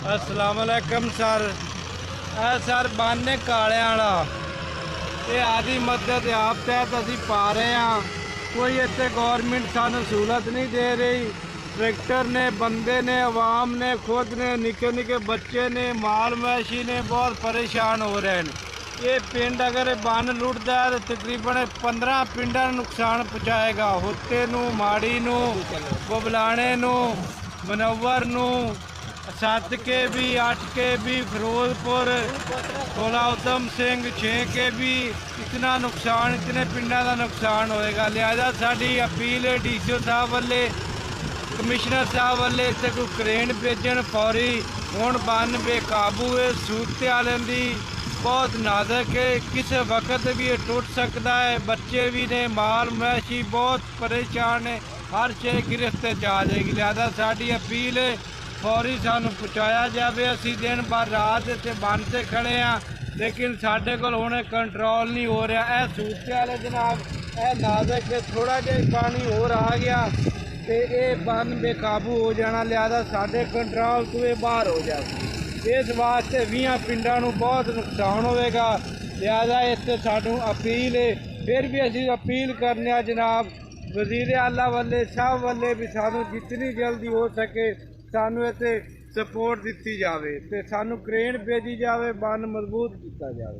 अस्सलाम वालेकुम sir. Sir बन कालियां वाला ये आदि मदद आप तहत असी पा रहे हैं। कोई इतने गौरमेंट सानू सहूलत नहीं दे रही। ट्रैक्टर ने, बंदे ने, अवाम ने, खुद ने, निके निके बच्चे ने, माल मवेशी ने बहुत परेशान हो रहे हैं। ये पिंड अगर बन लुटता है तो तकरीबन 15 पिंडा नुकसान पहुँचाएगा। हुत्ते नू, माड़ी नू, बुबलाने नू, मनवर नू, 7 के भी, 8 के भी, फिरोजपुर, थोड़ा उधम सिंह 6 के भी, इतना नुकसान, इतने पिंडा का नुकसान होएगा। लिहाजा साड़ी अपील है DCO साहब वाले, कमिश्नर साहब वाले इतने कोई क्रेन भेजन फौरी। हुण बन बेकाबू है, सूरत वालों की बहुत नाजुक है, किसी वक्त भी ये टुट सकता है। बच्चे भी ने, माल मवेशी बहुत परेशान है, हर शे गिरफ्त आ जाएगी। लिहाजा साड़ी अपील है फौरी सानू पहुँचाया जाए। असी दिन भर रात इतने बन से खड़े हाँ लेकिन साढ़े को हुणे कंट्रोल नहीं हो रहा। यह सूरत वाले जनाब यह नाजुक है, थोड़ा जिहा पानी होर आ गया तो ये बन बेकाबू हो जाना। लिहाजा साढ़े कंट्रोल तो ये बाहर हो जाए। इस वास्ते 20 पिंडा नू बहुत नुकसान होगा। लिहाजा इतने सानू अपील है, फिर भी असी अपील करने जनाब वजीर आला वाले सब वाले भी सानू जितनी जल्दी हो सके सानू इत्थे सपोर्ट दी जाए तो सानू क्रेन भेजी जाए, बन मजबूत किया जाए।